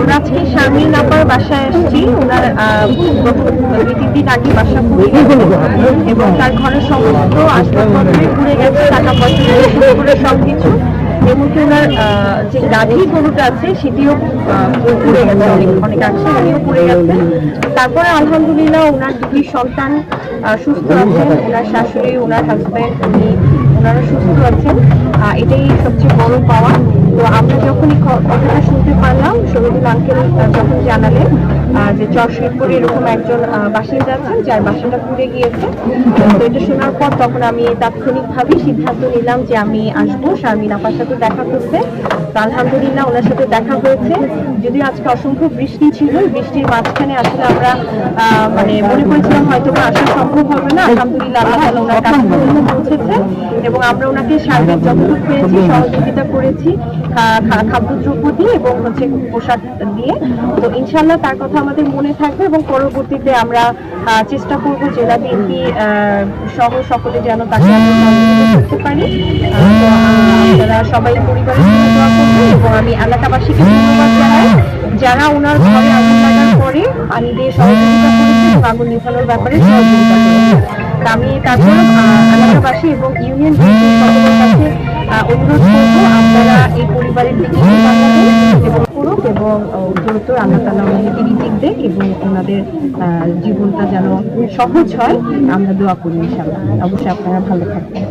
আমরা আজকে শারমিন আপার বাসায় আসছি। ওনার 2-3 দিন আগে বাসা পুড়ে গেছে এবং তার ঘরের সমস্ত আসবাবপত্রই পুড়ে গেছে, টাকা পয়সা থেকে শুরু করে সবকিছু। এমনকি ওনার যে গাভী গরুটা আছে সেটিও পুড়ে গেছে, অনেকাংশে উনিও পুড়ে গেছে। তারপরে আলহামদুলিল্লাহ ওনার 2 সন্তান সুস্থ আছেন, ওনার শাশুড়ি, ওনার হাজব্যান্ড, ওনারা সুস্থ আছেন। এটাই সবচেয়ে বড় পাওয়া। তো আমরা যখন এই কথাটা শুনতে পারলাম, শহীদুল আঙ্কেল যখন জানালেন যে চরশরীফপুরে এরকম একজন বাসিন্দা আছেন যার বাসাটা পুড়ে গিয়েছে, তো এটা শোনার পর তখন আমি তাৎক্ষণিকভাবে সিদ্ধান্ত নিলাম যে আমি আসবো শারমিন আপার সাথে দেখা করতে। তো আলহামদুলিল্লাহ ওনার সাথে দেখা হয়েছে। যদিও আজকে অসংখ্য বৃষ্টি ছিল, বৃষ্টির মাঝখানে আসলে আমরা মানে মনে করেছিলাম হয়তো আসা সম্ভব হবে না। আলহামদুলিল্লাহ আল্লাহ তাআলা ওনার কাছে পৌঁছেছে এবং আমরা ওনাকে সার্বিক যতটুকু পেরেছি সহযোগিতা করেছি, খাদ্যদ্রব্য দিয়ে এবং পোশাক দিয়ে। তো ইনশাল্লাহ তার কথা আমাদের মনে থাকবে এবং পরবর্তীতে আমরা চেষ্টা করব জেলা বিএনপি সহ সকলে যেন তাকে আমরা সহযোগিতা করতে পারি। তো আপনারা সবাই পরিবারের জন্য দোয়া করবেন এবং আমি এলাকাবাসীকে ধন্যবাদ জানাই যারা ওনার ঘরে আগুন লাগার পরে পানি দিয়ে সহযোগিতা করেছে এবং আগুন নেভানোর ব্যাপারে সহযোগিতা করেছে। আমি তারপর এলাকাবাসী এবং ইউনিয়ন সকলের কাছে অনুরোধ করবো আপনারা এই পরিবারের দিকে এবং করুক এবং উত্তরোত্তর আল্লাহ তাআলা ওনাদেরকে রিজিক দেয় এবং ওনাদের জীবনটা যেন সহজ হয়, আমরা দোয়া করি ইনশাআল্লাহ। অবশ্যই আপনারা ভালো থাকবেন।